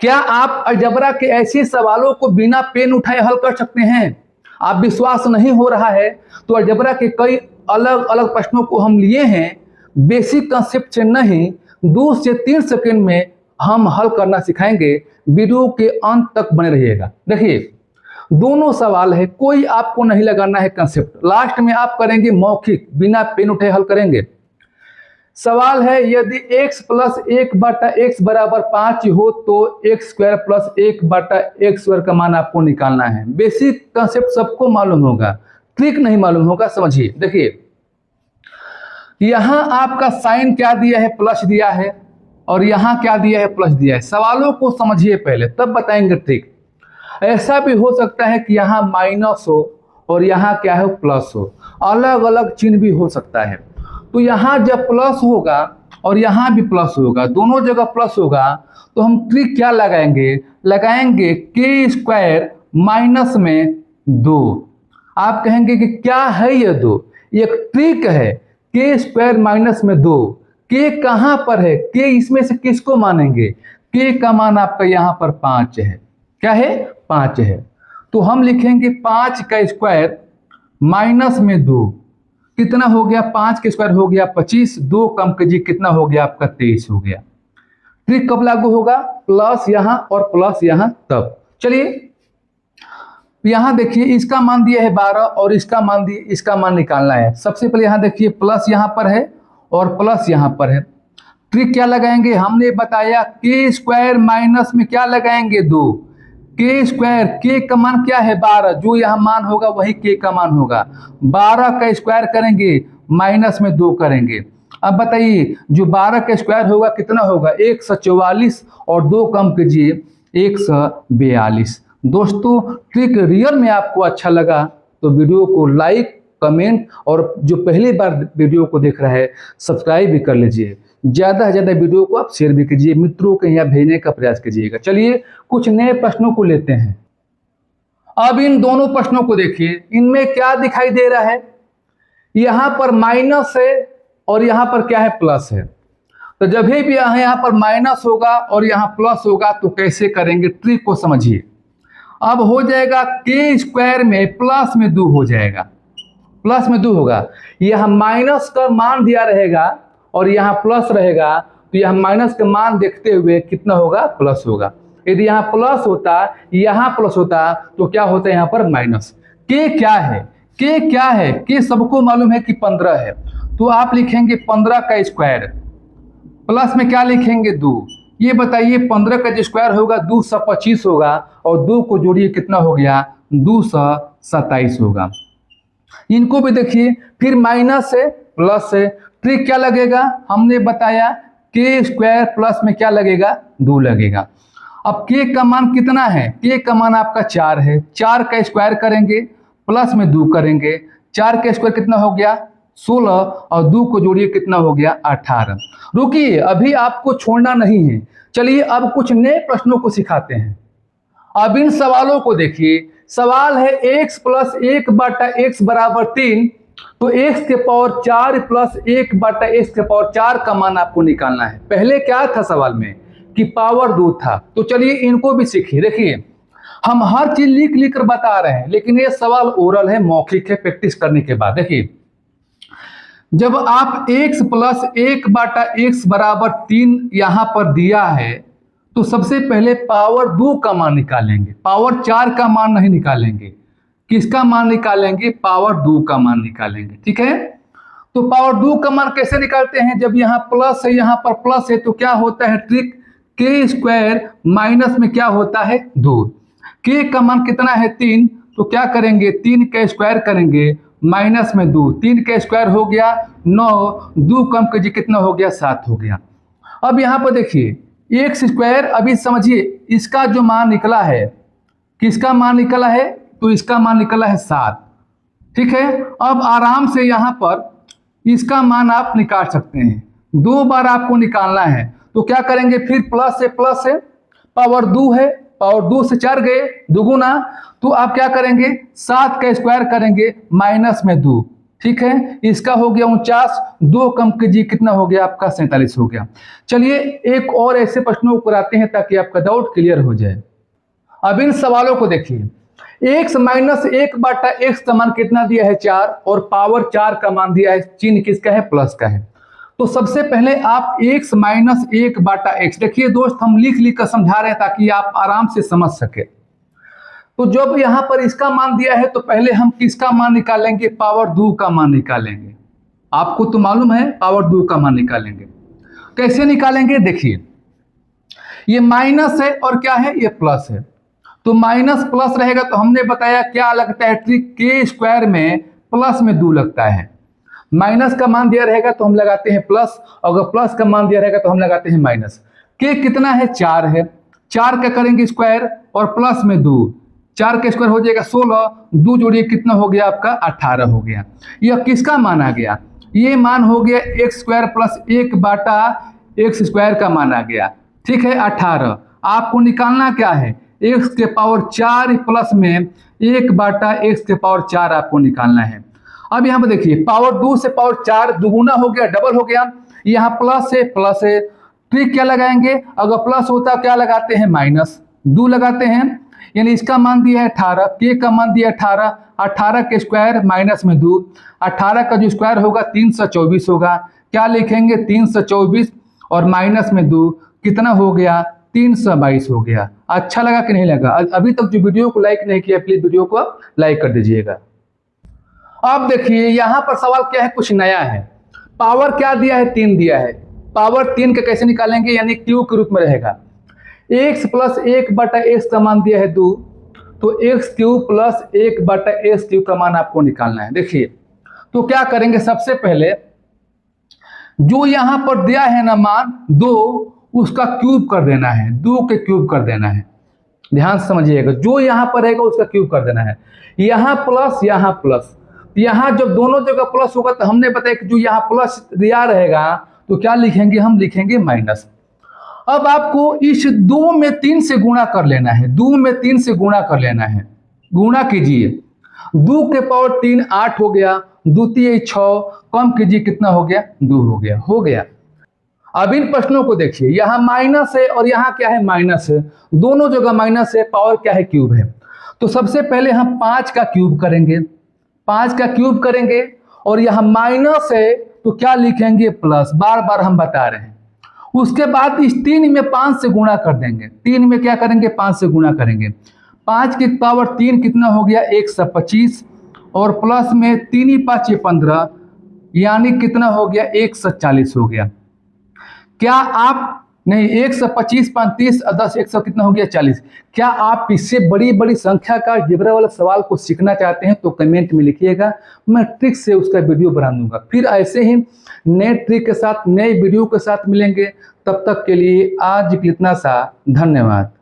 क्या आप अलजेब्रा के ऐसे सवालों को बिना पेन उठाए हल कर सकते हैं? आप विश्वास नहीं हो रहा है तो अलजेब्रा के कई अलग अलग प्रश्नों को हम लिए हैं, बेसिक कंसेप्ट से नहीं, 2 से 3 सेकंड में हम हल करना सिखाएंगे। वीडियो के अंत तक बने रहिएगा। देखिए, दोनों सवाल है, कोई आपको नहीं लगाना है कंसेप्ट, लास्ट में आप करेंगे मौखिक, बिना पेन उठाए हल करेंगे। सवाल है, यदि x प्लस 1/x बराबर 5 हो तो x square plus 1/x square का मान आपको निकालना है। बेसिक कंसेप्ट सबको मालूम होगा, ट्रिक नहीं मालूम होगा। समझिए, देखिए यहां आपका साइन क्या दिया है, प्लस दिया है, और यहां क्या दिया है, प्लस दिया है। सवालों को समझिए पहले, तब बताएंगे ट्रिक। ऐसा भी हो सकता है कि यहाँ माइनस हो और यहाँ क्या है, प्लस हो, अलग अलग चिन्ह भी हो सकता है। तो यहाँ जब प्लस होगा और यहाँ भी प्लस होगा, दोनों जगह प्लस होगा, तो हम ट्रिक क्या लगाएंगे के स्क्वायर माइनस में 2। आप कहेंगे कि क्या है ये 2? एक ट्रिक है, के स्क्वायर माइनस में 2। के कहाँ पर है? के इसमें से किसको मानेंगे? के का मान आपका यहाँ पर 5 है। क्या है? 5 है। तो हम लिखेंगे 5 का स्क्वायर माइनस में 2, कितना हो गया? 5 का स्क्वायर हो गया 25, 2 कम कीजिए, कितना हो गया आपका? 23 हो गया। ट्रिक कब लागू होगा? प्लस यहाँ और प्लस यहाँ तब। चलिए यहाँ देखिए, इसका मान दिया है 12 और इसका मान निकालना है। सबसे पहले यहाँ देखिए, प्लस यहाँ पर है और प्लस यहाँ पर है। ट्रिक क्या लगाएंगे? हमने बताया के स्क्वायर माइनस में क्या लगाएंगे? 2। के स्क्वायर, के का मान क्या है? 12, जो यहाँ मान होगा वही के का मान होगा। 12 का स्क्वायर करेंगे, माइनस में 2 करेंगे। अब बताइए, जो 12 का स्क्वायर होगा कितना होगा? 144, और 2 कम कीजिए, 142। दोस्तों, ट्रिक रियल में आपको अच्छा लगा तो वीडियो को लाइक, कमेंट, और जो पहली बार वीडियो को देख रहा है सब्सक्राइब भी कर लीजिए। ज़्यादा से ज़्यादा वीडियो को आप शेयर भी कीजिए, मित्रों के यहाँ भेजने का प्रयास कीजिएगा। चलिए कुछ नए प्रश्नों को लेते हैं। अब इन दोनों प्रश्नों को देखिए, इनमें क्या दिखाई दे रहा है? यहाँ पर माइनस है और यहाँ पर क्या है? प्लस है। तो जब भी यहाँ पर माइनस होगा और यहाँ प्लस होगा तो कैसे करेंगे? ट्रिक को समझिए। अब हो जाएगा के स्क्वायर में प्लस में 2 हो जाएगा, प्लस में 2 होगा। यह माइनस का मान दिया रहेगा और यहाँ प्लस रहेगा, तो यह माइनस का मान देखते हुए कितना होगा? प्लस होगा। यदि यहाँ प्लस होता, यहाँ प्लस होता, तो क्या होता है? यहाँ पर माइनस। के क्या है? के क्या है? के सबको मालूम है कि 15 है, तो आप लिखेंगे 15 का स्क्वायर, प्लस में क्या लिखेंगे? 2। ये बताइए, 15 का जो स्क्वायर होगा 225 होगा, और 2 को जोड़िए, कितना हो गया? 227 होगा। इनको भी देखिए, फिर माइनस है, प्लस है। ट्रिक क्या लगेगा? हमने बताया के स्क्वायर प्लस में क्या लगेगा? 2 लगेगा। अब के का मान कितना है? के का मान आपका 4 है। 4 का स्क्वायर करेंगे, प्लस में 2 करेंगे, 4 का स्क्वायर कितना हो गया? 16, और 2 को जोड़िए, कितना हो गया? 18। रुकिए, अभी आपको छोड़ना नहीं है। चलिए अब कुछ नए प्रश्नों को सिखाते हैं। अब इन सवालों को देखिए। सवाल है x प्लस 1/x बराबर 3, तो x के पावर 4 प्लस 1/x के पावर 4 का मान आपको निकालना है। पहले क्या था सवाल में कि पावर 2 था। तो चलिए इनको भी सीखिए। देखिए, हम हर चीज लिख कर बता रहे हैं, लेकिन ये सवाल ओरल है, मौखिक है, प्रैक्टिस करने के बाद। देखिए, जब आप x प्लस 1/x बराबर 3 यहां पर दिया है, तो सबसे पहले पावर 2 का मान निकालेंगे, पावर 4 का मान नहीं निकालेंगे। किसका मान निकालेंगे? पावर 2 का मान निकालेंगे। ठीक है, तो पावर 2 का मान कैसे निकालते हैं? जब यहाँ प्लस है, यहाँ पर प्लस है, तो क्या होता है ट्रिक? के स्क्वायर माइनस में क्या होता है? 2। के का मान कितना है? 3, तो क्या करेंगे? 3 का स्क्वायर करेंगे, माइनस में 2, 3 का स्क्वायर हो गया 9, 2 कम कीजिए, कितना हो गया? 7 हो गया। अब यहाँ पर देखिए, एक्स स्क्वायर, अभी समझिए इसका जो मान निकला है, किसका मान निकला है? तो इसका मान निकला है 7। ठीक है, अब आराम से यहाँ पर इसका मान आप निकाल सकते हैं। 2 बार आपको निकालना है, तो क्या करेंगे? फिर प्लस है, पावर 2 है, पावर 2 से 4 गए, दुगुना, तो आप क्या करेंगे? 7 का स्क्वायर करेंगे, माइनस में 2, ठीक है, इसका हो गया 49, 2 कम कीजिए कितना हो गया आपका 47 हो गया। चलिए एक और ऐसे प्रश्नों को कराते हैं ताकि आपका डाउट क्लियर हो जाए। अब इन सवालों को देखिए, x माइनस 1/x का मान कितना दिया है 4 और पावर 4 का मान दिया है, चिन्ह किसका है, प्लस का है। तो सबसे पहले आप x माइनस 1/x, देखिए दोस्त हम लिख लिख कर समझा रहे हैं ताकि आप आराम से समझ सके। तो जब यहां पर इसका मान दिया है तो पहले हम किसका मान निकालेंगे, पावर 2 का मान निकालेंगे। आपको तो मालूम है पावर 2 का मान निकालेंगे। कैसे निकालेंगे, देखिए ये माइनस है और क्या है, ये प्लस है। तो माइनस प्लस रहेगा तो हमने बताया क्या लगता है ट्रिक, के स्क्वायर में प्लस में 2 लगता है। माइनस का मान दिया रहेगा तो हम लगाते हैं प्लस, अगर प्लस का मान दिया रहेगा तो हम लगाते हैं माइनस। के कितना है, 4 है, 4 का करेंगे स्क्वायर और प्लस में 2, 4 का स्क्वायर हो जाएगा 16, 2 जोड़िए कितना हो गया आपका 18 हो गया। यह किसका मान आ गया, ये मान हो गया x square plus 1/x square का मान आ गया, ठीक है 18। आपको निकालना क्या है, x के पावर 4 प्लस में 1/x के पावर 4 आपको निकालना है। अब यहाँ पर देखिए पावर 2 से पावर 4 दुगुना हो गया, डबल हो गया, यहाँ प्लस है प्लस है, ट्रिक क्या लगाएंगे, अगर प्लस होता क्या लगाते हैं, माइनस 2 लगाते हैं, यानी इसका मान दिया है 18, के का मान दिया 18, 18 के स्क्वायर माइनस में 2, 18 का जो स्क्वायर होगा 324 होगा, क्या लिखेंगे 324 और माइनस में 2 कितना हो गया 322 हो गया। अच्छा लगा कि नहीं लगा, अभी तक जो वीडियो को लाइक नहीं किया प्लीज वीडियो को लाइक कर दीजिएगा। अब देखिए यहाँ पर सवाल क्या है, कुछ नया है। पावर क्या दिया है, 3 दिया है, पावर 3 का कैसे निकालेंगे, यानी क्यूब के रूप में रहेगा। x प्लस 1/x का मान दिया है 2, तो x cube plus 1/x cube का मान आपको निकालना है। देखिए तो क्या करेंगे, सबसे पहले जो यहाँ पर दिया है ना मान 2, उसका क्यूब कर देना है, 2 के क्यूब कर देना है। ध्यान से समझिएगा, जो यहाँ पर रहेगा उसका क्यूब कर देना है। यहाँ प्लस, यहाँ जब दोनों जगह प्लस होगा तो हमने बताया कि जो यहाँ प्लस दिया रहेगा तो क्या लिखेंगे, हम लिखेंगे माइनस। अब आपको इस 2 में 3 से गुणा कर लेना है, 2 में 3 से गुणा कर लेना है, गुणा कीजिए, 2 के पावर 3 8 हो गया, 2 3 6, कम कीजिए कितना हो गया 2 हो गया। अब इन प्रश्नों को देखिए, यहाँ माइनस है और यहाँ क्या है माइनस है, दोनों जगह माइनस है, पावर क्या है क्यूब है। तो सबसे पहले हम 5 का क्यूब करेंगे, 5 का क्यूब करेंगे और यहाँ माइनस है तो क्या लिखेंगे प्लस, बार बार हम बता रहे हैं। उसके बाद इस 3 में 5 से गुणा कर देंगे, 3 में क्या करेंगे 5 से गुणा करेंगे, 5 की पावर 3 कितना हो गया 125 और प्लस में 3 5 15 यानी कितना हो गया 140 हो गया। क्या आप नहीं 125 5 30 10 100 कितना हो गया 40। क्या आप इससे बड़ी बड़ी संख्या का अलजेब्रा वाला सवाल को सीखना चाहते हैं तो कमेंट में लिखिएगा, मैं ट्रिक से उसका वीडियो बना दूंगा। फिर ऐसे ही नए ट्रिक के साथ नए वीडियो के साथ मिलेंगे, तब तक के लिए आज इतना सा धन्यवाद।